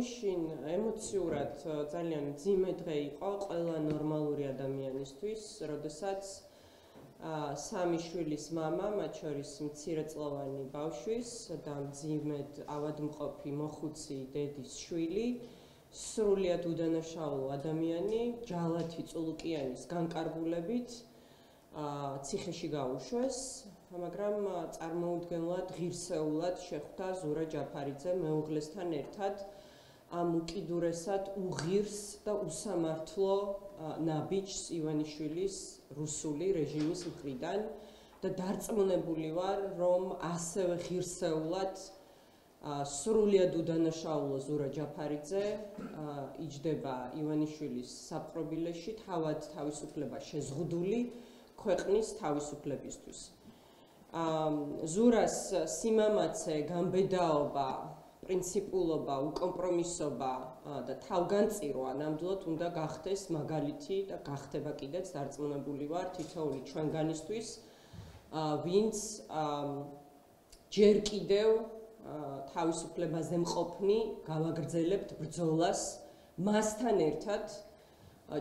შინ ემოციურად ძალიან ძიმე დღე იყო ყველა ნორმალური ადამიანისთვის, როდესაც სამი შვილის მამა, მათ შორის მცირეწლოვანი ბავშვის და მძიმედ ავადმყოფი მოხუცი დედის შვილი, სრულიად უდანაშაულო ადამიანი, ჯალათი წულუკიანის განკარგულებით ციხეში გაუშვეს, მაგრამ წარმოუდგენლად ღირსეულად შეხვდა ზურა ჯაფარიძე მეუღლესთან ერთად ამ უკიდურესად უღირს და უსამართლო ნაბიჯს ივანიშვილის რუსული რეჟიმის მხრიდან და დარწმუნებული ვარ, რომ ასევე ღირსეულად სრულიად უდანაშაულო ზურა ჯაფარიძე იჯდება ივანიშვილის საპყრობილეში, თავად თავისუფლება შეზღუდული ქვეყნის თავისუფლებისთვის. ზურას სიმამაცე, გამბედაობა, პრინციპულობა, უკომპრომისობა და თავგანწირვა ნამდვილად უნდა გახდეს მაგალითი და გახდება კიდეც დარწმუნებული ვარ თითოეული ჩვენგანისთვის, ვინც ჯერ კიდევ თავისუფლებაზე მყოფნი გავაგრძელებთ ბრძოლას მასთან ერთად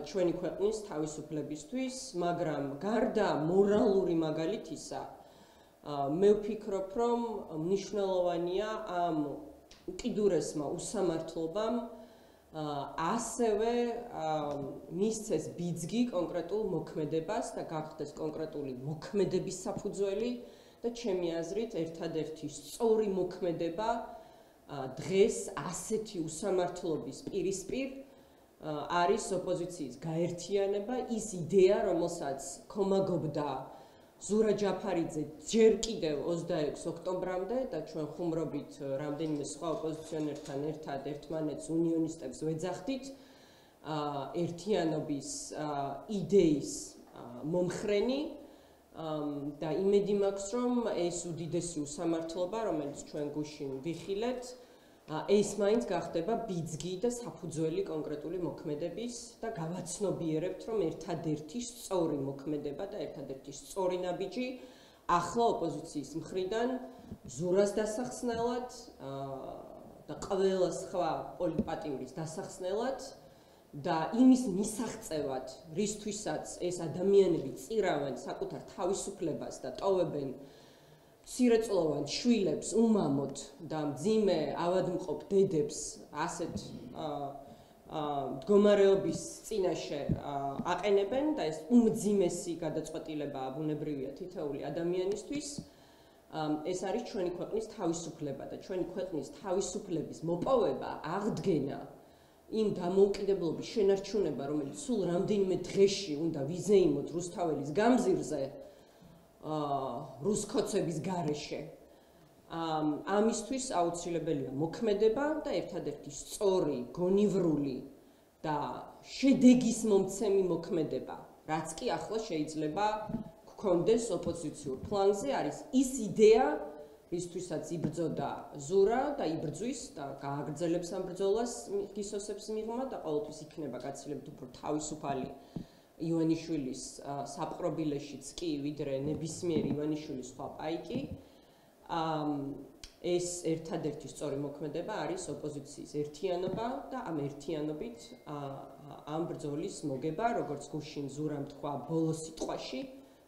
ჩვენი ქვეყნის თავისუფლებისთვის, მაგრამ გარდა მორალური მაგალითისა, მე ვფიქრობ, რომ მნიშვნელოვანია ამ უკიდურესმა უსამართლობამ ასევე მისცეს ბიძგი კონკრეტულ მოქმედებას და გახდეს კონკრეტული მოქმედების საფუძველი და ჩემი აზრით ერთადერთი სწორი მოქმედება დღეს ასეთი უსამართლობის პირისპირ არის ოპოზიციის გაერთიანება, ის იდეა, რომელსაც ქომაგობდა ზურა ჯაფარიძე ჯერ კიდევ 26 ოქტომბრამდე და ჩვენ ხუმრობით რამდენიმე სხვა ოპოზიციონერთან ერთად ერთმანეთს უნიონისტებს ვეძახდით ერთიანობის იდეის მომხრენი და იმედი მაქვს, რომ ეს უდიდესი უსამართლობა, რომელიც ჩვენ გუშინ ვიხილეთ, ეს მაინც გახდება ბიძგი და საფუძველი კონკრეტული მოქმედების და გავაცნობიერებთ, რომ ერთადერთი სწორი მოქმედება და ერთადერთი სწორი ნაბიჯი ახლა ოპოზიციის მხრიდან ზურას დასახსნელად და ყველა სხვა პოლიტპატიმრის დასახსნელად და იმის მისაღწევად, რისთვისაც ეს ადამიანები წირავენ საკუთარ თავისუფლებას და ტოვებენ მცირეწლოვან შვილებს უმამოდ და მძიმე ავადმყოფ დედებს ასეთ მდგომარეობის წინაშე აყენებენ და ეს უმძიმესი გადაწყვეტილებაა ბუნებრივია თითოეული ადამიანისთვის. ეს არის ჩვენი ქვეყნის თავისუფლება და ჩვენი ქვეყნის თავისუფლების მოპოვება, აღდგენა, იმ დამოუკიდებლობის შენარჩუნება, რომელიც სულ რამდენიმე დღეში უნდა ვიზეიმოთ რუსთაველის გამზირზე, რუსკოცების გარეშე. ამისთვის აუცილებელია მოქმედება და ერთადერთი სწორი, გონივრული და შედეგის მომცემი მოქმედება, რაც კი ახლა შეიძლება გქონდეს ოპოზიციურ ფლანგზე, არის ის იდეა, რისთვისაც იბრძოდა ზურა და იბრძვის და გააგრძელებს ამ ბრძოლას გისოსებს მიღმა და ყოველთვის იქნება გაცილებით უფრო თავისუფალი ივანიშვილის საპყრობილეშიც კი, ვიდრე ნებისმიერი ივანიშვილის სხვა პაიკი. ეს ერთადერთი სწორი მოქმედება არის ოპოზიციის ერთიანობა და ამ ერთიანობით ამ ბრძოლის მოგება, როგორც გუშინ ზურამ თქვა ბოლო სიტყვაში,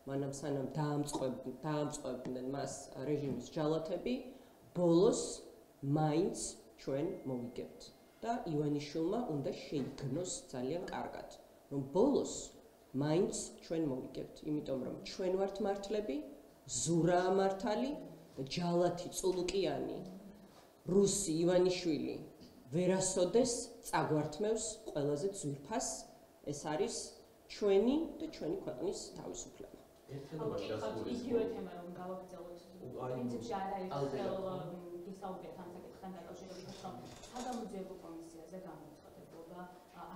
მანამ სანამ დაამწყობდნენ მას რეჟიმის ჯალათები, ბოლოს მაინც ჩვენ მოვიგებთ და ივანიშვილმა უნდა შეიგნოს ძალიან კარგად, რომ ბოლოს მაინც ჩვენ მოვიგებთ, იმიტომ რომ ჩვენ ვართ მართლები, ზურაა მართალი და ჯალათი წულუკიანი რუსი ივანიშვილი ვერასოდეს წაგვართმევს ყველაზე ძვირფას, ეს არის ჩვენი და ჩვენი ქვეყნის თავისუფლება. იგივე თემა რომ გავაგრძელოთ, პრინციპში არ არის გისაუბრეთ ამ საკითხთან დაკავშირებით, რომ საგამოძიებო კომისიაზე გამოცხადებულება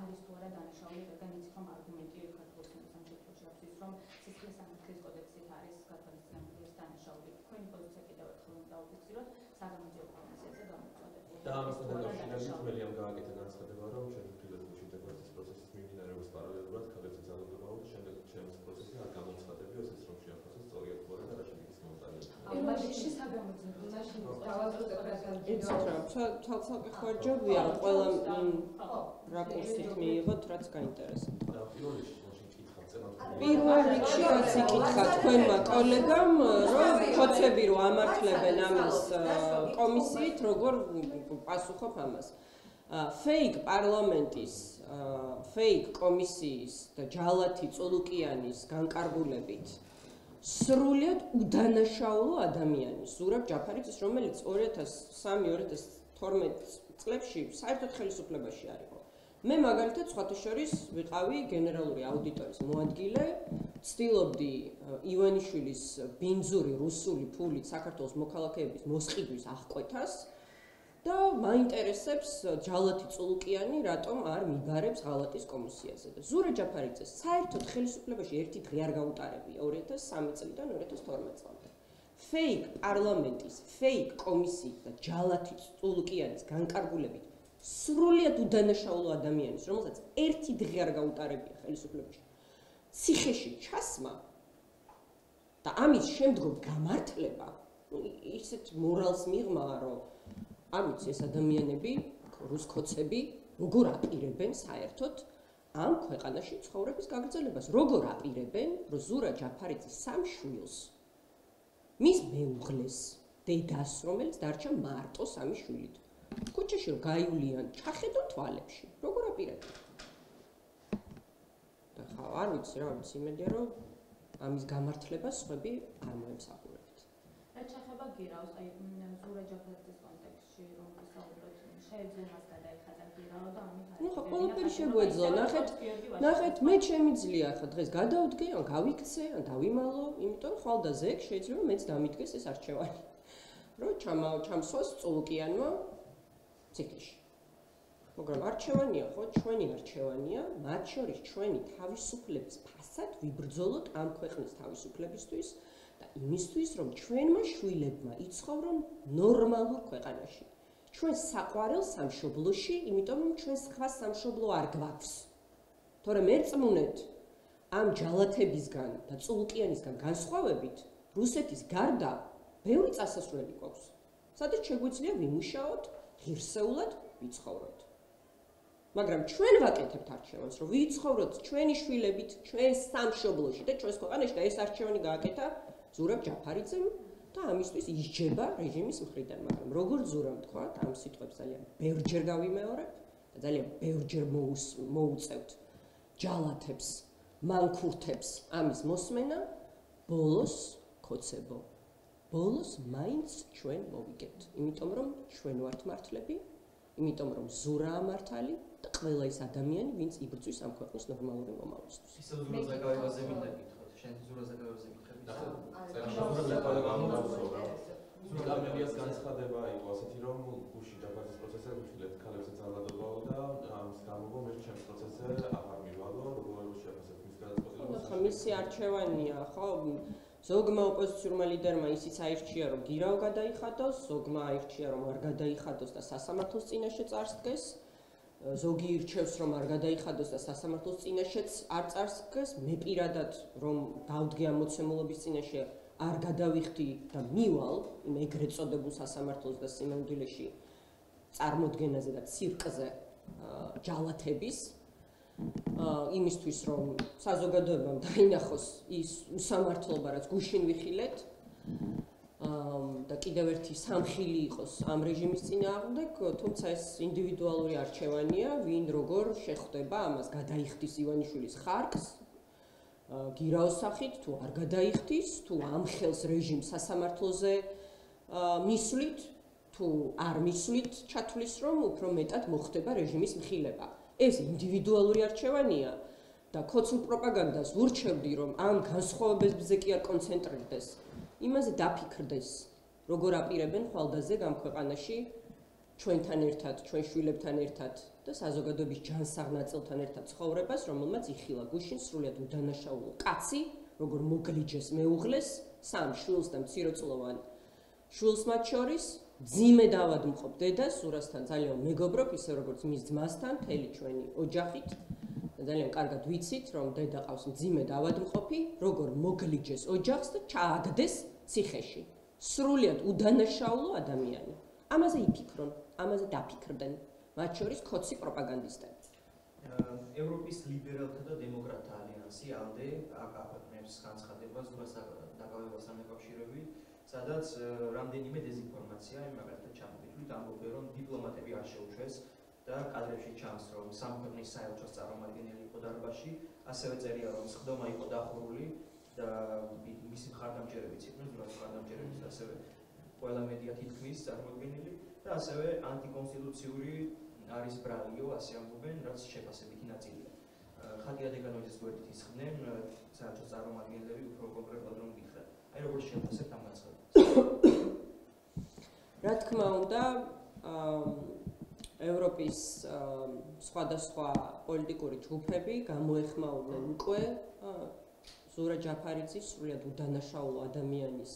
არის თუ არა დანაშაული, რადგან იცით რომ არგუმენტი ქართულ სამშობლოში აქვს ის, რომ სისხლის სამართლის კოდექსით არის გარკვეულწინააღმდეგობის დანაშაული. თქვენი პოზიცია კიდევ ერთხელ უნდა დავფიქსიროთ, საგამოძიებო კომისიაზე გამოცხადებულება. და ამასთან დაკავშირებით ყველამ გააკეთა განცხადება, რომ ჩვენ ვთვლით გუშინ დეკლარაციის პროცესის მიმდინარეობას პარალელურად ქადაგებთ ძალადობაო და შემდეგ ჩემს პროცესში არ გამოცხადებიო, ესეც რომ შეაფასოს სწორია თუ არა და რა შედეგის გამოტანია. მაშინ საგამოძიებო ცალ-ცალკე ხარჯებია, ყველა რაკურსით მიიღოთ, რაც გაინტერესებდა. პირველ რიგში რაც იკითხა თქვენმა კოლეგამ, რომ ხოცები რო ამართლებენ ამის კომისიით, როგორ პასუხობ ამას. Fake პარლამენტის, fake კომისიის და ჯალათი წულუკიანის განკარგულებით სრულიად უდანაშაულო ადამიანი ზურაბ ჯაფარიძის, რომელიც 2003-2012 წლებში საერთოდ ხელისუფლებაში არ იყო. მე მაგალითად სხვათა შორის ვიყავი გენერალური აუდიტორის მოადგილე, ვცდილობდი ივანიშვილის ბინძური რუსული ფულით საქართველოს მოქალაქეების მოსყიდვის აღკვეთას და მაინტერესებს ჯალათი წულუკიანი რატომ არ მიბარებს ღალატის კომისიაზე და ზურაბ ჯაფარიძეს საერთოდ ხელისუფლებაში ერთი დღე არ გაუტარებია 2003 წლიდან 2012 წლამდე. Fake პარლამენტის, fake კომისიის და ჯალათი წულუკიანის განკარგულებით სრულიად უდანაშაულო ადამიანის, რომელსაც ერთი დღე არ გაუტარებია ხელისუფლებაში, ციხეში ჩასმა და ამის შემდგომ გამართლება, ისეთ მორალს მიღმა, რომ ამიც ეს ადამიანები, რუსკოცები, როგორ აპირებენ საერთოდ ამ ქვეყანაში ცხოვრების გაგრძელებას, როგორ აპირებენ, რომ ზურაბ ჯაფარიძის სამ შვილს, მის მეუღლეს, დედას, რომელიც დარჩა მარტო სამი შვილით, ქუჩაში რომ გაივლიან, ჩახედონ თვალებში, როგორ აპირებენ? და ხა არ ვიცი რა, ვიცი იმედია, რომ ამის გამართლებას სხვები არ მოემსახურებთ. რა ჩახება გირავს, აი ზურაბ ჯაფარიძის კონტექსტში რომ ვისაუბროთ, შეეძლო მას გადაიხადა გირაო და ამით არის. ნუ ხო, ყველაფერი შეგვეძლო, ნახეთ, მე შემიძლია ხა დღეს გადავდგე, ან გავიქცე, ან დავიმალო, იმიტომ ხვალდაზე ეგ შეიძლება მეც დამიდგეს ეს არჩევანი. რომ ჩამსვას წულუკიანმა ციხეში. მაგრამ არჩევანია ხო, ჩვენი არჩევანია, მათ შორის ჩვენი თავისუფლების ფასად ვიბრძოლოთ ამ ქვეყნის თავისუფლებისთვის და იმისთვის, რომ ჩვენმა შვილებმა იცხოვრონ ნორმალურ ქვეყანაში. ჩვენ საყვარელ სამშობლოში, იმიტომ რომ ჩვენ სხვა სამშობლო არ გვაქვს. თორემ ერწმუნეთ ამ ჯალათებისგან და წულუკიანისგან განსხვავებით, რუსეთის გარდა ბევრი წასასვლელი გვაქვს. სადაც შეგვიძლია ვიმუშაოთ, ღირსეულად ვიცხოვროთ. მაგრამ ჩვენ ვაკეთებთ არჩევანს, რომ ვიცხოვროთ ჩვენი შვილებით, ჩვენ სამშობლოში და ჩვენს ქვეყანაში და ეს არჩევანი გააკეთა ზურაბ ჯაფარიძემ და ამისთვის ისჯება რეჟიმის მხრიდან, მაგრამ როგორც ზურამ თქვა, ამ სიტყვებს ძალიან ბევრჯერ გავიმეორებ და ძალიან ბევრჯერ მოუწევთ ჯალათებს, მანქურთებს ამის მოსმენა, ბოლოს ქოცებო. ბოლოს მაინც ჩვენ მოვიგებთ, იმიტომ რომ ჩვენ ვართ მართლები, იმიტომ რომ ზურაა მართალი და ყველა ის ადამიანი, ვინც იბრძვის ამ ქვეყნის ნორმალური მომავლისთვის. ისე ზურა ზაგავებაზე მინდა გითხოთ, შენ ზურა ზაგავებაზე გითხები? მედიას განცხადება იყო ასეთი, რომ გუშინ ჯაფარიძის პროცესზე უშვილეთ ქალებსაც ალადობაო და ამის გამო მე ჩემს პროცესზე აღარ მივალო, როგორ შეაფასებ მის გადაწყვეტილებას? ხო, მისი არჩევანია, ხო? ზოგმა ოპოზიციურმა ლიდერმა ისიც აირჩია, რომ გირაო გადაიხადოს, ზოგმა აირჩია, რომ არ გადაიხადოს და სასამართლოს წინაშე წარსდგეს. ზოგი ირჩევს, რომ არ გადაიხადოს და სასამართლოს წინაშეც არ წარსდგეს. მე პირადად რომ დავდგე ამ მოცემულობის წინაშე არ გადავიხდი და მივალ იმ ეგრეთ წოდებულ სასამართლოს და სიმონდილეში წარმოდგენაზე და ცირკზე ჯალათების იმისთვის რომ საზოგადოებამ დაინახოს ის უსამართლობა რაც გუშინ ვიხილეთ და კიდევ ერთი სამხილი იყოს ამ რეჟიმის წინააღმდეგ, თუმცა ეს ინდივიდუალური არჩევანია, ვინ როგორ შეხვდება ამას გადაიხდის ივანიშვილის ხარკს გირაოს სახით თუ არ გადაიხდის, თუ ამხელს რეჟიმს სასამართლოზე მისვლით, თუ არ მისვლით ჩათვლის რომ უფრო მეტად მოხდება რეჟიმის მხილება. ეს ინდივიდუალური არჩევანია და ქოცულ პროპაგანდას ვურჩევდი რომ ამ განსხვავებებზე კი არ კონცენტრირდეს, იმაზე დაფიქრდეს, როგორ აპირებენ ხვალდაზე ამ ქვეყანაში ჩვენთან ერთად, ჩვენ შვილებთან ერთად და საზოგადოების ჯანსაღ ნაწილთან ერთად ცხოვრებას, რომელმაც იხილა გუშინ სრულიად უდანაშაულო კაცი, როგორ მოგლიჯეს მეუღლეს, სამ შვილს და მცირეწლოვან შვილს მათ შორის, ძიმე დავადმყოფ დედას, ზურასთან ძალიან მეგობრობ, ისე როგორც მის ძმასთან, მთელი ჩვენი ოჯახით. ძალიან კარგად ვიცით, რომ დედა ყავს ძიმე დავადმყოფი, როგორ მოგლიჯეს ოჯახს და ჩააგდეს ციხეში. სრულიად უდანაშაულო ადამიანი. ამაზე იფიქრონ, ამაზე დაფიქრდნენ, მათ შორის ქოცი პროპაგანდისტები. ევროპის ლიბერალთა და დემოკრატთა ალიანსი ALDE აქვეყნებს განცხადებას დაკავებასთან დაკავშირებით, სადაც რამდენიმე დეზინფორმაცია მაგალითად ჩამოთვლით, ამბობენ, რომ დიპლომატები არ შეუშვეს და კადრებში ჩანს, რომ სამ ქვეყნის საელჩოს წარმომადგენელი იყო დარბაზში, ასევე წერია, რომ სხდომა იყო დახურული და მისი მხარდამჭერებიც იყვნენ, ზურაბ მხარდამჭერებიც ასევე ყველა მედია თითქმის წარმოდგენილი და ასევე ანტიკონსტიტუციური არის ბრალიო, ასე ამბობენ, რაც შეფასებითი ნაწილია. ხატია დეკანოიძის გვერდით ისხდნენ, საერთოდ წარმომადგენლები უფრო კონკრეტულად რომ გითხრათ. აი როგორ შეფასებთ ამ განცხადებას? რა თქმა უნდა, ევროპის სხვადასხვა პოლიტიკური ჯგუფები გამოეხმაურნენ უკვე ზურა ჯაფარიძის სრულიად უდანაშაულო ადამიანის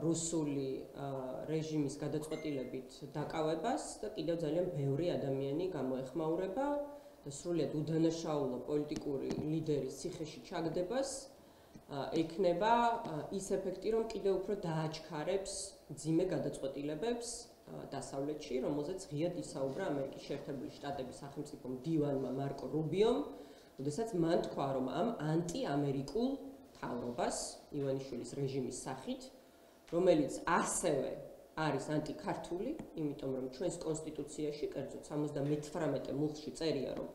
რუსული რეჟიმის გადაწყვეტილებით დაკავებას და კიდევ ძალიან ბევრი ადამიანი გამოეხმაურება და სრულიად უდანაშაულო პოლიტიკური ლიდერის ციხეში ჩაგდებას ექნება ის ეფექტი, რომ კიდევ უფრო დააჩქარებს მძიმე გადაწყვეტილებებს დასავლეთში, რომელზეც ღიად ისაუბრა ამერიკის შეერთებული შტატების სახელმწიფო მდივანმა მარკო რუბიომ, როდესაც მან თქვა, რომ ამ ანტიამერიკულ მთავრობას ივანიშვილის რეჟიმის სახით, რომელიც ასევე არის ანტიქართული, იმიტომ რომ ჩვენს კონსტიტუციაში, კერძოდ 78 მუხლში წერია, რომ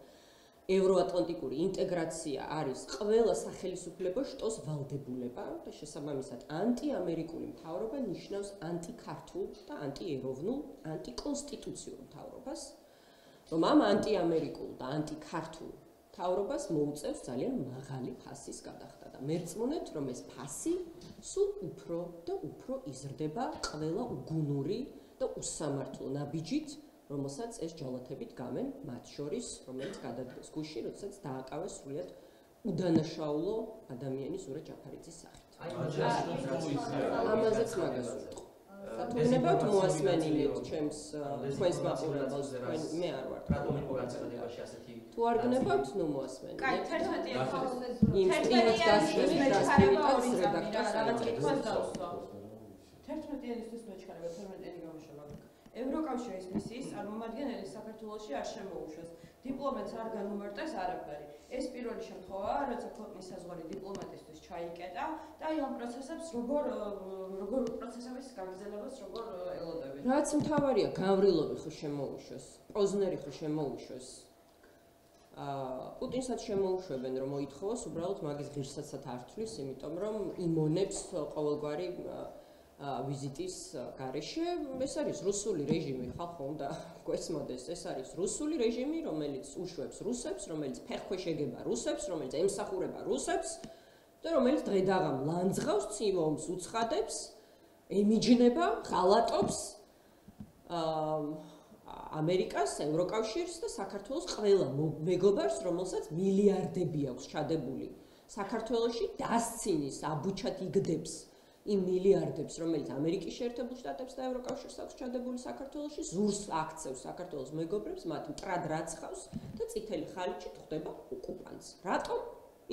ევროატლანტიკური ინტეგრაცია არის ყველა სახელისუფლებო შტოს ვალდებულება და შესაბამისად ანტიამერიკული მთავრობა ნიშნავს ანტიქართულ და ანტიეროვნულ, ანტიკონსტიტუციურ მთავრობას, რომ ამ ანტიამერიკულ და ანტიქართულ მთავრობას მოუწევს ძალიან მაღალი ფასის გადახდა და მერწმუნეთ, რომ ეს ფასი სულ უფრო და უფრო იზრდება ყველა უგუნური და უსამართლო ნაბიჯით, რომელსაც ეს ჯალათებით გამენ მათ შორის, რომელიც გადადგეს გუშინ, როდესაც დააკავეს სრულიად უდანაშაულო ადამიანი ზურა ჯაფარიძის სახით. ამაზეც მაგას ვიტყვი. თუნებავთ მოასმენინეთ ჩემს თქვენს მაყურებელს, მე არ ვარ. რატომ იყო განცხადებაში ასეთი თუ არ გნებავთ, ნუ მოასმენინეთ. კაი, 11 იმ სტილით დასწრებით რედაქტორს რაღაც კითხვას დავსვა. 11-იანისთვის მეჩქარება 12-იანი გამოშობა. ევროკავშირის მისიის წარმომადგენელი საქართველოში არ შემოუშვეს. დიპლომატს არ განუმარტეს არაფერი. ეს პირველი შემთხვევაა, როცა ქვეყნის საზღვარი დიპლომატისთვის ჩაიკეტა და ამ პროცესებს როგორ პროცესების გაგრძელებას როგორ ელოდებთ? რაც მთავარია, გავრილობი ხო შემოუშვეს, პოზნერი ხო შემოუშვეს. პუტინსაც შემოუშვებენ, რომ მოითხოვოს, უბრალოდ მაგის ღირსაცად არ თვლის, იმიტომ რომ იმონებს ყოველგვარი ვიზიტის გარეშე. ეს არის რუსული რეჟიმი, ხალხო უნდა გვესმოდეს, ეს არის რუსული რეჟიმი, რომელიც უშვებს რუსებს, რომელიც ფეხქვეშ ეგება რუსებს, რომელიც ემსახურება რუსებს და რომელიც დღედაღამ ლანძღავს, ცივომს უცხადებს, ემიჯნება, ღალატობს ამერიკას, ევროკავშირს და საქართველოს ყველა მეგობარს, რომელსაც მილიარდები აქვს ჩადებული საქართველოში, დასცინის, აბუჩად იგდებს იმ მილიარდებს, რომელიც ამერიკის შეერთებულ შტატებს და ევროკავშირს აქვს ჩადებული საქართველოში, ზურს აქცევს საქართველოს მეგობრებს, მათ მტრად რაცხავს და წითელი ხალიჩით ხვდება ოკუპანტს. რატომ?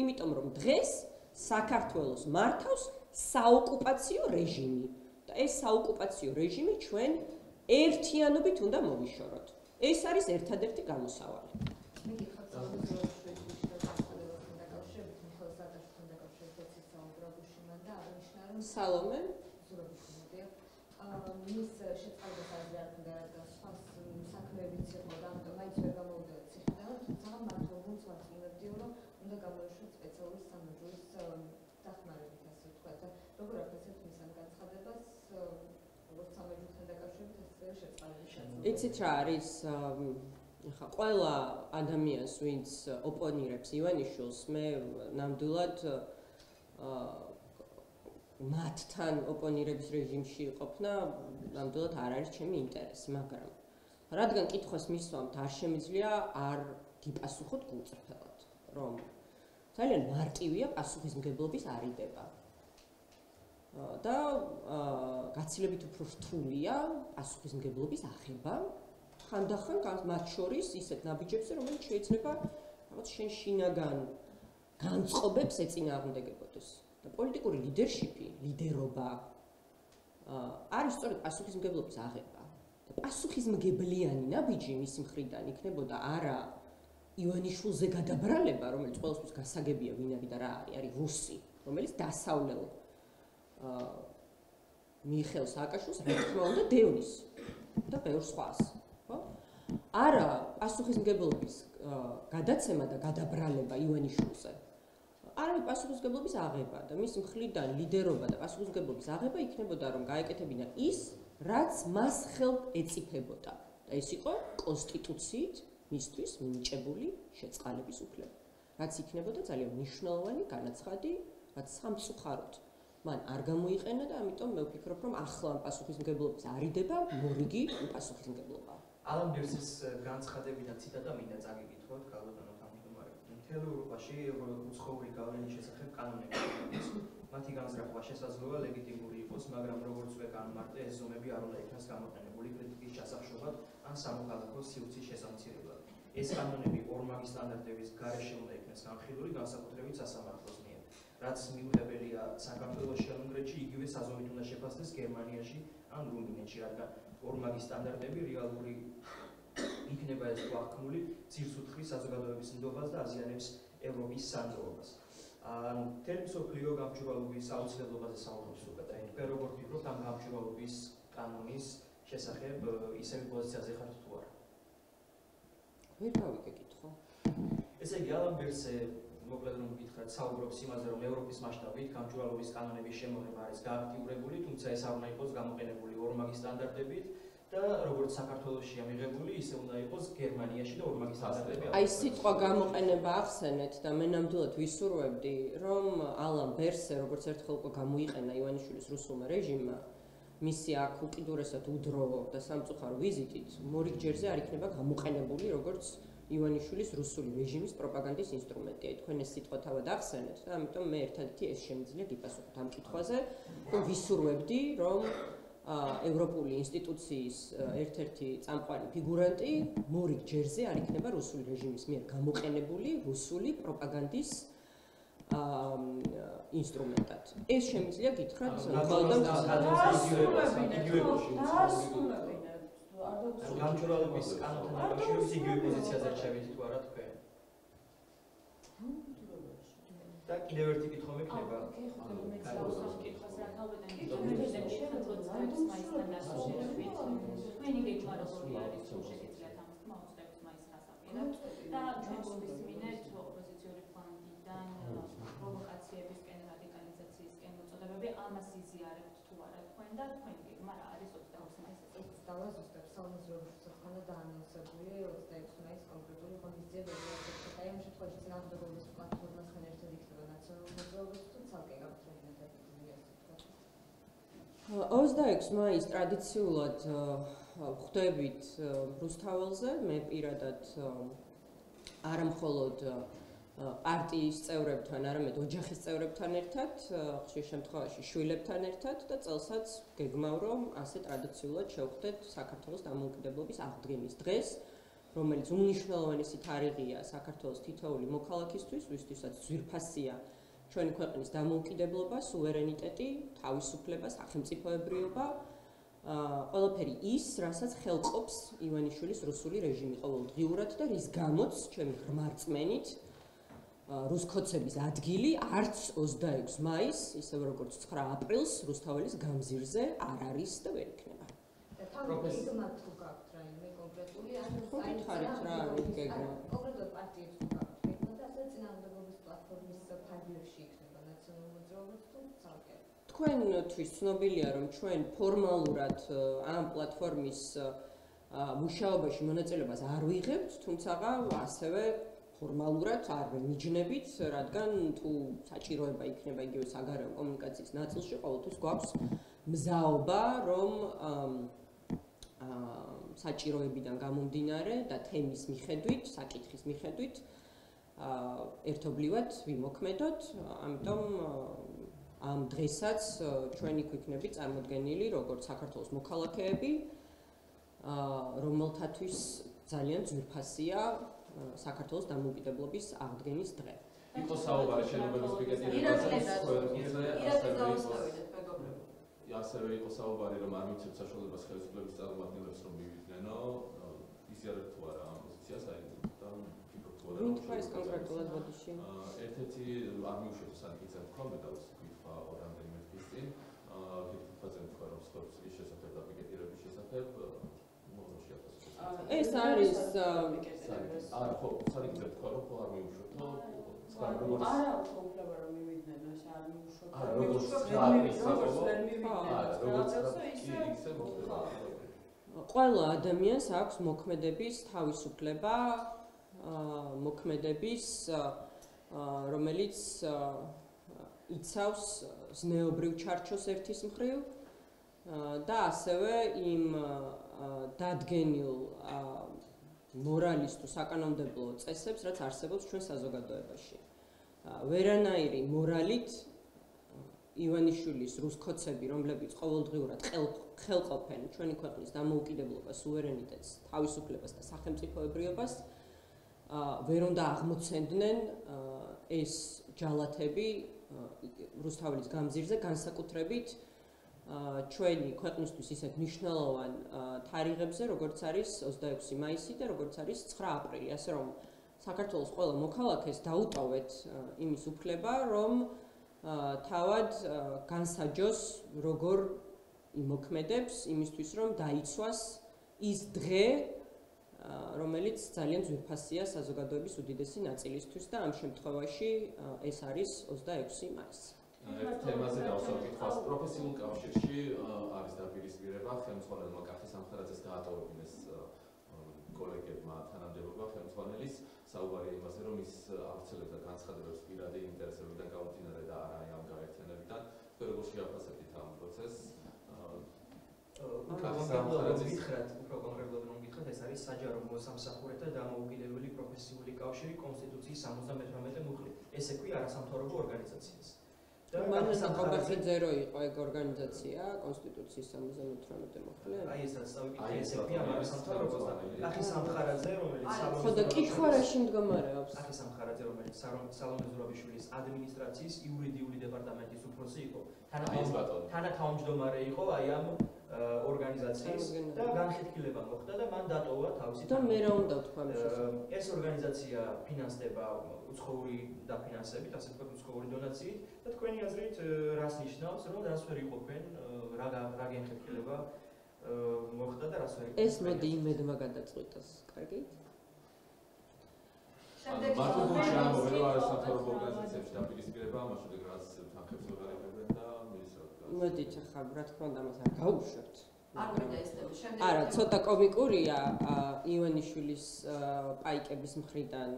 იმიტომ რომ დღეს საქართველოს მართავს საოკუპაციო რეჟიმი და ეს საოკუპაციო რეჟიმი ჩვენ ერთიანობით უნდა მოვიშოროთ. ეს არის ერთადერთი გამოსავალი. სალომე მის შეწყალებას არ უნდა სხვა საქმეებიც იყო და ამიტომ მაინც ვერ გამოვიდა ციხიდან, თუმცა მათ როგორც ვარწმუნებდიო, რომ უნდა გამოეშვათ სპეციალური სამეჯურის დახმარებით, ასე ვთქვათ. როგორ ახდენთ მის ამ განცხადებას, როგორც სამეჯურთან დაკავშირებით, ასევე შეწყალების შესახებ. იცით რა არის? ახლა ყველა ადამიანს, ვინც ოპონირებს ივანიშვილს, მე ნამდვილად მათთან ოპონირების რეჟიმში იყოფნა ნამდვილად არ არის ჩემი ინტერესი, მაგრამ რადგან კითხვას მისვამთ, არ შემიძლია არ გიპასუხოთ გულწრფელად, რომ ძალიან მარტივია პასუხისმგებლობის არიდება და გაცილებით უფრო რთულია პასუხისმგებლობის აღება, ხანდახან მათ შორის ისეთ ნაბიჯებზე, რომელიც შეიძლება რაღაც შენ შინაგან განწყობებს ეწინააღმდეგებოდეს. და პოლიტიკური ლიდერშიპი, ლიდერობა არის სწორედ პასუხისმგებლობის აღება. და პასუხისმგებლიანი ნაბიჯი მისი მხრიდან იქნებოდა არა ივანიშვილზე გადაბრალება, რომელიც ყველასთვის გასაგებია ვინ არის და რა არის რუსი, რომელიც დასავლელ მიხეილ სააკაშვილს რა თქმა უნდა დევნის და ბევრ სხვას, ხო? არა პასუხისმგებლობის გადაცემა და გადაბრალება ივანიშვილზე. არამედ პასუხისმგებლობის აღება და მის მხრიდან ლიდერობა და პასუხისმგებლობის აღება იქნებოდა რომ გაეკეთებინა ის, რაც მას ხელთ ეწიფებოდა. და ეს იყო კონსტიტუციით მისთვის მინიჭებული შეწყალების უფლება. რაც იქნებოდა ძალიან მნიშვნელოვანი განაცხადი, რაც სამწუხაროდ მან არ გამოიყენა და ამიტომ მე ვფიქრობ, რომ ახლა პასუხისმგებლობის არიდება მორიგი პასუხისმგებლობა. ალან ბერსის განცხადებიდან ციტატა მინდა წაგიკითხოთ, ქალბატონო თავმჯდომარე. მთელ ევროპაში უცხოური გავლენის შესახებ კანონები არის. მათი განზრახვა შესაძლოა ლეგიტიმური იყოს, მაგრამ როგორც ვეკანმარტე, ეს ზომები არ უნდა იქნას გამოყენებული კრიტიკის ჩასახშობად ან სამოქალაქო სივრცის შესამცირებლად. ეს კანონები ორმაგი სტანდარტების გარეშე უნდა იქნას განხილული, განსაკუთრებით სასამართლოს მიერ. რაც მიუღებელია საქართველოში ან უნგრეთში, იგივე საზომით უნდა შეფასდეს გერმანიაში ან რუმინეთში, რადგან ორმაგი სტანდარტები რეალური იქნება ეს გვახმული ძირს უთხრის საზოგადოების ნდობას და აზიანებს ევროპის სანდროობას. მთელი მსოფლიო გამჭვირვალობის აუცილებლობაზე საუბრობს უკვე და თქვენ როგორ ფიქრობთ ამ გამჭვირვალობის კანონის შესახებ ისევ პოზიციაზე ხართ თუ არა? ვერ გავიგეკითხო. ესე იგი ალან ბერსე მოკლედ რომ გითხრათ საუბრობს იმაზე რომ ევროპის მასშტაბით გამჭვირვალობის კანონების შემოღება არის გააქტიურებული, თუმცა ეს არ უნდა იყოს გამოყენებული ორმაგი სტანდარტებით და როგორც საქართველოსშია მიღებული, ისე უნდა იყოს გერმანიაში და ორმაგი სტანდარტები. აი სიტყვა გამოყენება ახსენეთ და მე ნამდვილად ვისურვებდი, რომ ალან ბერსე როგორც ერთხელ უკვე გამოიყენა ივანიშვილის რუსულმა რეჟიმმა, მისი აქ უკიდურესად უდრო და სამწუხარო ვიზიტით მორიგჯერზე არ იქნება გამოყენებული როგორც ივანიშვილის რუსული რეჟიმის პროპაგანდის ინსტრუმენტი. აი თქვენ ეს სიტყვა თავად ახსენეთ და ამიტომ მე ერთადერთი ეს შემიძლია გიპასუხოთ ამ კითხვაზე, რომ ვისურვებდი, რომ ევროპული ინსტიტუციის ერთ-ერთი წამყვანი ფიგურანტი მორიგჯერზე არ იქნება რუსული რეჟიმის მიერ გამოყენებული რუსული პროპაგანდის ინსტრუმენტად. ეს შემიძლია გითხრათ გამჭვირვალობის კანონთან დაკავშირებით იგივე პოზიციაზე რჩებით თუ არა თქვენ? და კიდევ ერთი კითხვა მექნება. თქვენი გეგმა როგორი არის, თუ შეგიძლიათ ამ თქმა 26 მაისს გასაპირებთ და ჩვენ გვისმინეთ ოპოზიციური ფლანგიდან პროვოკაციებისკენ, რადიკალიზაციისკენ მოწოდებები, ამას იზიარებთ თუ არა თქვენ და თქვენი გეგმა რა არის 26 მაისს? დავაზუსტებ, საუნდტრეკს ხანა დაანონსებულია 26 მაისს კონკრეტული ღონისძიებები. აი ამ შემთხვევაში წინააღმდეგობის პლატფორმასთან ერთად იქნება ნაციონალური მოძრაობა თუ ცალკე გამწვავებელთა იდეა. 26 მაისს ტრადიციულად ხვდებით რუსთაველზე, მე პირადად არა მხოლოდ პარტიის წევრებთან, არამედ ოჯახის წევრებთან ერთად, ხშირ შემთხვევაში შვილებთან ერთად და წელსაც გეგმავ რომ ასე ტრადიციულად შევხვდეთ საქართველოს დამოუკიდებლობის აღდგენის დღეს, რომელიც უმნიშვნელოვანესი თარიღია საქართველოს თითოეული მოქალაქისთვის, ვისთვისაც ძვირფასია ჩვენი ქვეყნის დამოუკიდებლობა, სუვერენიტეტი, თავისუფლება, სახელმწიფოებრიობა, ყველაფერი ის, რასაც ხელყოფს ივანიშვილის რუსული რეჟიმი ყოველდღიურად და რის გამოც ჩემი ღრმა რწმენით რუსკოცების ადგილი არც 26 მაისს, ისევ როგორც 9 აპრილს რუსთაველის გამზირზე არ არის და ვერ იქნება. გეგმა თუ გაქვთ რაიმე კონკრეტული ან საერთოდ რა არის გეგმა? კონკრეტულად პარტიებს თუ გაქვთ გეგმა და ასე წინააღმდეგობის პლატფორმის ფარგლებში იქნება ნაციონალური მოძრაობა თუ ცალკე? თქვენთვის ცნობილია რომ ჩვენ ფორმალურად ამ პლატფორმის მუშაობაში მონაწილეობას არ ვიღებთ, თუმცა ასევე ფორმალურად არ ვიმიჯნებით, რადგან თუ საჭიროება იქნება იგივე საგარეო კომუნიკაციის ნაწილში, ყოველთვის გვაქვს მზაობა, რომ საჭიროებიდან გამომდინარე და თემის მიხედვით, საკითხის მიხედვით ერთობლივად ვიმოქმედოთ, ამიტომ ამ დღესაც ჩვენი გვიქნებით წარმოდგენილი როგორც საქართველოს მოქალაქეები, რომელთათვის ძალიან ძვირფასია საქართველოს დამოუკიდებლობის აღდგენის დღე. იყო საუბარი შენობების პიკეტირებაზე, ასევე იყო საუბარი, რომ არ მიცემთ საშუალებას ხელისუფლების წარმომადგენლებს რომ მივიდნენ, იზიარებთ თუ არა ამ პოზიციას, აი და ფიქრობთ თუ არა. ვინ თქვა ეს კონკრეტულად ბოდიში? ერთ-ერთი არ მიუშვეთ სანქციებს თქვა, მე დავსვიქვა რამდენიმე დღის წინ, ფიქრობაზე თქვა რომ სპორტის შესახებ და პიკეტირების შესახებ, ეს არის არ ხო, სანქციებს თქვა რომ არ მიუშვეთ, არა ხო უფლება რომ მივიდნენ ეს არ მიუშვათ. არა, როგორც ვერ მივიდნენ. ყველა ადამიანს აქვს მოქმედების თავისუფლება, მოქმედების, რომელიც იცავს ზნეობრივ ჩარჩოს ერთის მხრივ და ასევე იმ დადგენილ მორალის თუ საკანონმდებლო წესებს, რაც არსებობს ჩვენ საზოგადოებაში. ვერანაირი მორალით ივანიშვილის რუსკოცები, რომლებიც ყოველდღიურად ხელყოფენ ჩვენი ქვეყნის დამოუკიდებლობას, სუვერენიტეტს, თავისუფლებას და სახელმწიფოებრიობას, ვერ უნდა აღმოცენდნენ ეს ჯალათები რუსთაველის გამზირზე, განსაკუთრებით ჩვენი ქვეყნისთვის ისეთ მნიშვნელოვან თარიღებზე, როგორც არის 26 მაისი და როგორც არის 9 აპრილი, ასე რომ საქართველოს ყველა მოქალაქეს დაუტოვეთ იმის უფლება, რომ თავად განსაჯოს როგორ იმოქმედებს იმისთვის, რომ დაიცვას ის დღე, რომელიც ძალიან ძვირფასია საზოგადოების უდიდესი ნაწილისთვის და ამ შემთხვევაში ეს არის 26 მაისი. ერთ თემაზე დავსვათ კითხვას პროფესიულ კავშირში არის დაპირისპირება ხელმძღვანელმა კახი სამხარაძეს გაატოვებინეს კოლეგებმა თანამდებობა ხელმძღვანელის საუბარია იმაზე რომ ის ავრცელებდა განცხადებებს პირადი ინტერესებიდან გამომდინარე და არა ამ გაერთიანებიდან თქვენ როგორ შეაფასებთ ამ პროცესს ეს არის საჯარო მოსამსახურეთა დამოუკიდებელი პროფესიული კავშირი კონსტიტუციის 78 მუხლით. ესე ქვია არასამთავრობო ორგანიზაციას. მანუელ კობახიძე რო იყო ეგ ორგანიზაცია კონსტიტუციის 78 მუხლი. აი ეს დავიკითხე ესე ქვია არასამთავრობო კახი სამხარაძე რომელიც ხო და კითხვა რაში მდგომარეობს? კახი სამხარაძე რომელიც სალომე ზურაბიშვილის ადმინისტრაციის იურიდიული დეპარტამენტის უფროსი იყო. თანათავმჯდომარე იყო აი ამ ორგანიზაციის და განხეთქილება მოხდა და მან დატოვა თავისი და მე რა უნდა ვთქვა ამ შესახებ? ეს ორგანიზაცია ფინანსდება უცხოური დაფინანსებით, ასე ვთქვათ, უცხოური დონაციით და თქვენი აზრით რას ნიშნავს, რომ რას ვერ იყოფენ, რა განხეთქილება მოხდა და რას ვერ იყოფენ? ეს მოდი იმედმა გადაწყვიტოს, კარგი? მარტო გუშინო ვერ არასამთავრობო ორგანიზაციებში დაპირისპირება, ამაში რას თანხებს ვეღარებენ და მოდით ახლა რა თქმა უნდა მას არ გავუშვებთ. არ მინდა ეს თემა. შემდეგ არა, ცოტა კომიკურია ივანიშვილის პაიკების მხრიდან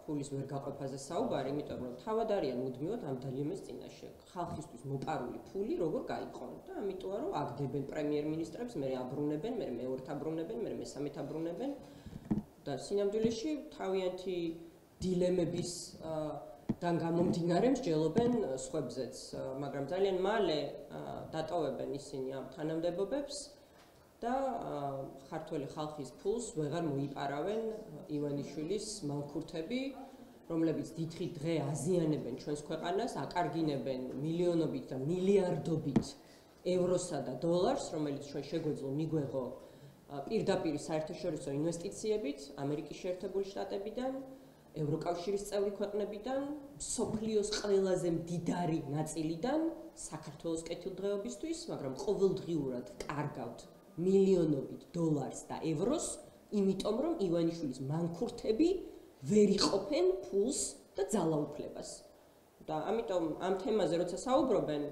ფულის ვერ გაყოფაზე საუბარი, იმიტომ რომ თავად არიან მუდმივად ამ დალიმეს წინაშე. ხალხისთვის მოპარული ფული როგორ გაიყონ და ამიტომა რომ აგდებენ პრემიერ-მინისტრებს, მე აბრუნებენ, მე მეორთ აბრუნებენ, მე მესამეთ აბრუნებენ და სინამდვილეში თავიანთი დილემების დან გამომდინარე მსჯელობენ სხვებზეც, მაგრამ ძალიან მალე დატოვებენ ისინი ამ თანამდებობებს და ქართველი ხალხის ფულს ვეღარ მოიპარავენ ივანიშვილის მანქურთები, რომლებიც დიდხით დღე აზიანებენ ჩვენს ქვეყანას, აკარგინებენ მილიონობით და მილიარდობით ევროსა და დოლარს, რომელიც ჩვენ შეგვეძლო მიგვეღო პირდაპირ საერთაშორისო ინვესტიციებით ამერიკის შეერთებული შტატებიდან, ევროკავშირის წევრი ქვეყნებიდან, მსოფლიოს ყველაზე მდიდარი ნაწილიდან საქართველოს კეთილდღეობისთვის, მაგრამ ყოველდღიურად კარგავთ მილიონობით დოლარს და ევროს, იმიტომ რომ ივანიშვილის მანქურთები ვერ იყოფენ ფულს და ძალაუფლებას. და ამიტომ ამ თემაზე როცა საუბრობენ,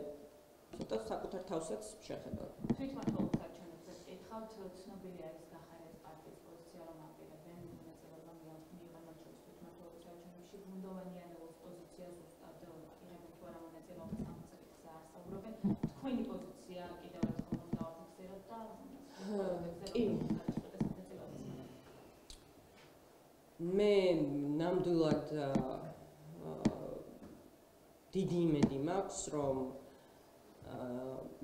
ცოტა საკუთარ თავსაც შეხედავთ. თვითმმართველობის არჩევნებზე ეკითხავთ, ცნობილი არის გახარეს პარტიის პოზიცია, რომ აპირებენ მონაწილეობა მიიღონ თვითმმართველობის არჩევნებში, გუნდოვანიანობის პოზიციას უბრალოდ იღებენ თუ არა მონაწილეობას ამ საკითხზე არ საუბრობენ. თქვენი პოზიცია კიდევ ერთხელ უნდა დავაფიქსიროთ და კი. მე ნამდვილად დიდი იმედი მაქვს, რომ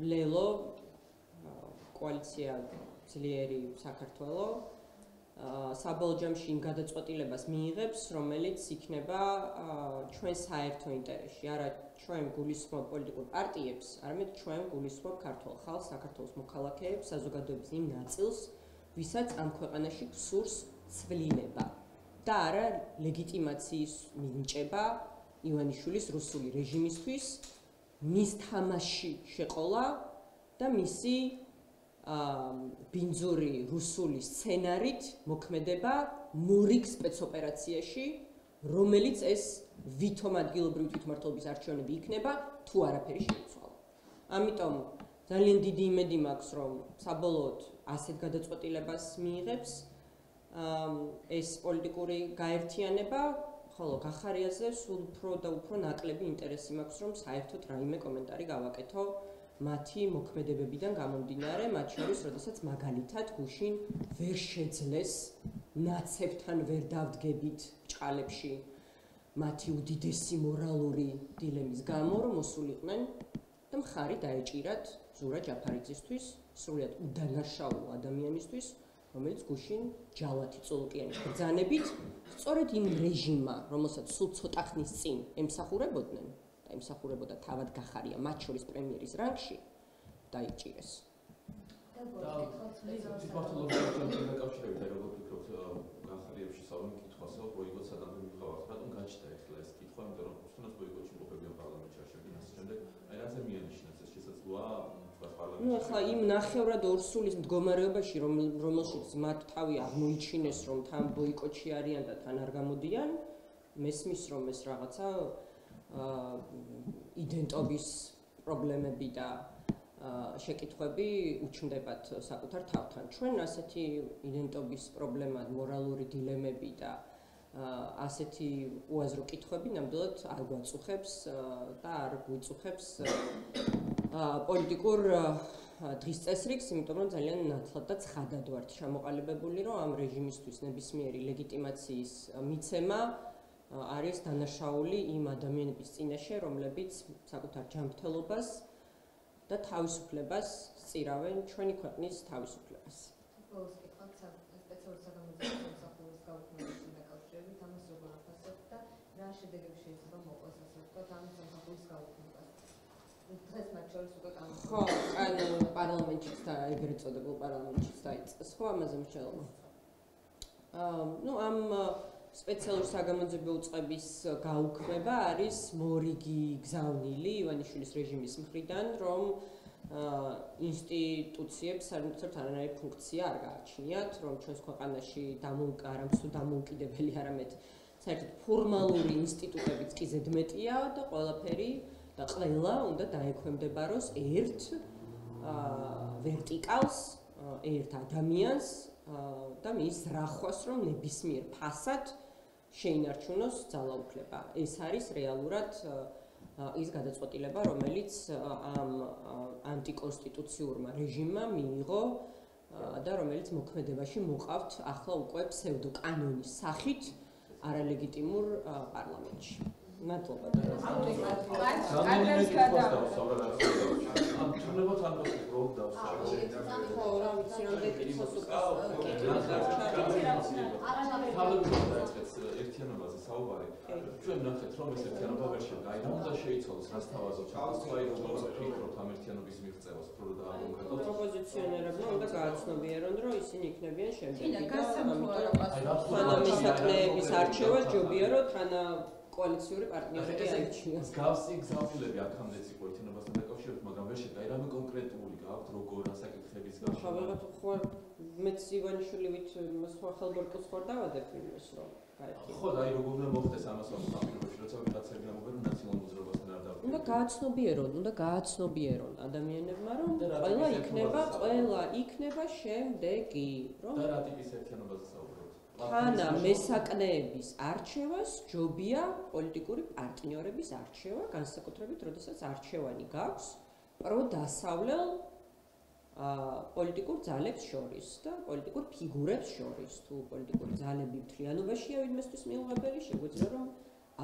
ლელო კოალიცია ძლიერი საქართველო საბოლოო ჯამში იმ გადაწყვეტილებას მიიღებს, რომელიც იქნება ჩვენ საერთო ინტერესში, არა ჩვენ გულისხმობ პოლიტიკურ პარტიებს, არამედ ჩვენ გულისხმობ ქართულ ხალხს, საქართველოს მოქალაქეებს, საზოგადოების იმ ნაწილს, ვისაც ამ ქვეყანაში გსურს ცვლილება და არა ლეგიტიმაციის მინიჭება ივანიშვილის რუსული რეჟიმისთვის, მის თამაში შეყოლა და მისი ბინძური რუსული სცენარით მოქმედება მორიგ სპეცოპერაციაში, რომელიც ეს ვითომ ადგილობრივი თვითმმართველობის არჩევნები იქნება, თუ არაფერი შეიცვალა. ამიტომ ძალიან დიდი იმედი მაქვს, რომ საბოლოოდ ასეთ გადაწყვეტილებას მიიღებს ეს პოლიტიკური გაერთიანება, ხოლო გახარიაზე სულ უფრო და უფრო ნაკლები ინტერესი მაქვს, რომ საერთოდ რაიმე კომენტარი გავაკეთო მათი მოქმედებებიდან გამომდინარე, მათ შორის, როდესაც მაგალითად გუშინ ვერ შეძლეს ნაცებთან ვერ დავდგებით ჭყალებში მათი უდიდესი მორალური დილემის გამო, რომ მოსულიყვნენ და მხარი დაეჭირათ ზურა ჯაფარიძისთვის, სრულიად უდანაშაულო ადამიანისთვის, რომელიც გუშინ ჯალათი წოლკიანის ბრძანებით, სწორედ იმ რეჟიმმა, რომელსაც სულ ცოტა ხნის წინ ემსახურებოდნენ და ემსახურებოდა თავად გახარია, მათ შორის პრემიერის რანგში, დაიჭირეს. თვითმმართველობასთან დაკავშირებით, როგორ ფიქრობთ, გახარიებში საუბარი კითხვასო, ბოიკოტს სადამდე მიხავართ, რატომ გაჩნდა ახლა ეს კითხვა, იმიტომ რომ თუნდაც ბოიკოტში იმყოფებიან პარლამენტში არჩევიდან ასე შემდეგ, აი რაზე მიანიშნებს ეს შესაძლოა ну ახლა იმ ნახევრად ორსულის მდგომარეობაში, რომელშიც მათ თავი აღმოიჩინეს, რომ თან ბოიკოტში არიან და თან არ გამოდიან, მესმის რომ ეს რაღაცა იდენტობის პრობლემები და შეკითხვები უჩნდებათ საკუთარ თავთან. ჩვენ ასეთი იდენტობის პრობლემა, მორალური დილემები და ასეთი უაზრო კითხვები ნამდვილად არ გვაწუხებს და არ გვიწუხებს პოლიტიკურ დღის წესრიგს, იმიტომ რომ ძალიან ნათლად და ცხადად ვართ ჩამოყალიბებული, რომ ამ რეჟიმისთვის ნებისმიერი ლეგიტიმაციის მიცემა არის დანაშაული იმ ადამიანების წინაშე, რომლებიც საკუთარ ჯანმრთელობას და თავისუფლებას სწირავენ ჩვენი ქვეყნის თავისუფლებას. ბოლოს კითხავთ სპეციალური საგამოძიებო სამსახურის გაუქმებასთან დაკავშირებით, ამას როგორ აფასებთ და რა შედეგები შეიძლება მოყოს ასე ვთქვათ ამ სამსახურის გაუქმებას? დღეს მათ შორის უკვე ხო, ანუ პარლამენტშიც და ეგრეთ წოდებულ პარლამენტშიც დაიწყეს, ხო, ამაზე მშელობა. ну ამ სპეციალური საგამოძიებო უწყების გაუქმება არის მორიგი გზავნილი ივანიშვილის რეჟიმის მხრიდან, რომ ინსტიტუციებს საერთოდ არანაირი ფუნქცია არ გააჩნიათ, რომ ჩვენს ქვეყანაში არამცუ დამოუკიდებელი, არამედ საერთოდ ფორმალური ინსტიტუტებიც კი ზედმეტია და ყველაფერი და ყველა უნდა დაექვემდებაროს ერთ ვერტიკალს, ერთ ადამიანს და მის რახვას, რომ ნებისმიერ ფასად შეინარჩუნოს ძალაუფლება. ეს არის რეალურად ის გადაწყვეტილება, რომელიც ამ ანტიკონსტიტუციურმა რეჟიმმა მიიღო და რომელიც მოქმედებაში მოყავთ ახლა უკვე ფსევდოკანონის სახით არალეგიტიმურ პარლამენტში. მადლობა. ერთიანობაზე საუბარი. ჩვენ ნახეთ, რომ ეს ერთიანობა ვერ შედგა. რა უნდა შეიცვალოს, რას თავაზობთ? აი როგორ ფიქრობთ ამ ერთიანობის მიღწევას, უფრო დააკონკრეტოთ? ოპოზიციონერებმა უნდა გააცნობიერონ, რომ ისინი იქნებიან შემდეგი და თანამესაკნეების არჩევა ჯობია, რომ კოალიციური პარტნიორები აირჩიოს. გავსი გზავნილები აქამდეც იყო ერთიანობასთან დაკავშირებით, მაგრამ ვერ შედგა. რამე კონკრეტული გაქვთ, როგორ ასაკითხების გაშენება? ხო, ვიღაც ხო მეც ივანიშვილივით სხვა ხელბორტოს ხარ დავადებ იმას, რომ გაერთიანო. ხო, აი როგორ უნდა მოხდეს ამას სამფეროში, როცა ვიღაცები ამბობენ, რომ ნაციონალურ მოძრაობასთან არ დავდგება. უნდა გააცნობიერონ ადამიანებმა, რომ ყველა იქნება შემდეგი, რომ და რა ტიპის ერთიანობაზე საუბრობთ? თანამესაკნეების არჩევას ჯობია პოლიტიკური პარტნიორების არჩევა, განსაკუთრებით, როდესაც არჩევანი გაქვს პროდასავლელ პოლიტიკურ ძალებს შორის და პოლიტიკურ ფიგურებს შორის. თუ პოლიტიკური ძალები მთლიანობაშია ვინმესთვის მიუღებელი, შეგვიძლია რომ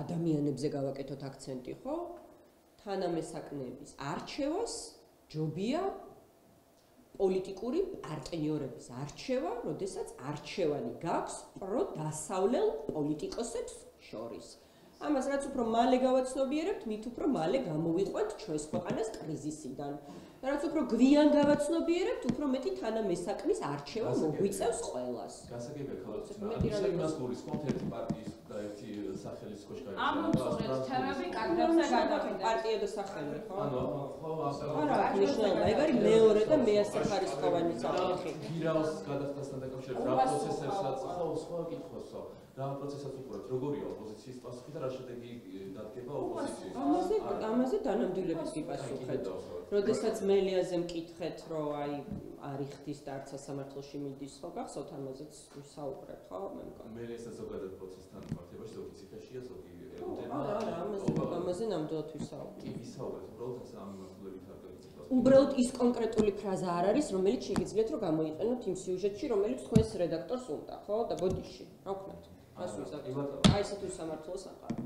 ადამიანებზე გავაკეთოთ აქცენტი, ხო? თანამესაკნეების არჩევას ჯობია პოლიტიკური პარტნიორების არჩევა, როდესაც არჩევანი გაქვს პროდასავლელ პოლიტიკოსებს შორის. Ამას რაც უფრო მალე გავაცნობიერებთ, მით უფრო მალე გამოვიყვანთ ჩვენს ქვეყანას კრიზისიდან. რაც უფრო გვიან გავაცნობიერებთ, უფრო მეტი თანამესაკნის არჩევა მოგვიწევს ყველას. გასაგებია ქალაქის იმას გულისხმობთ ერთი პარტიის და ერთი სახელის კოშკარი. ამოწურეთ თემები კადრებზე გადავიდეთ. პარტია და სახელი, ხო? ხო, არა, მნიშვნელობა, ეგ არის მეორე და მეასე ხარისხოვანი საკითხი. გირაოს გადახდასთან დაკავშირებით რა პროცესებსაც, ხო, სხვა კითხვასო. რა პროცესაც უყურებთ, როგორია ოპოზიციის პასუხი და რა შედეგი დადგება ოპოზიციის? ამაზე დანამდვილებით გიპასუხეთ. როდესაც მელიაზე მკითხეთ, რომ აი არიხდის და არც სასამართლოში მიდის, ხო გახსოვთ ამაზეც ვისაუბრებთ, ხო? მე მგონი. მელიასთან ზოგადად პროცესთან მიმართებაში ზოგი ციხეშია, ზოგი ელოდება. არა, ამაზე ნამდვილად ვისაუბრებთ. კი, ვისაუბრებთ, უბრალოდ ასე ამ მიმართულებით არ გაგიწევთ. უბრალოდ ის კონკრეტული ფრაზა არ არის, რომელიც შეგიძლიათ რომ გამოიყენოთ იმ სიუჟეტში, რომელიც თქვენს რედაქტორს უნდა, ხო? და ბოდიში, რა ვქნათ? აი ესეთი სამართლოს აყარ.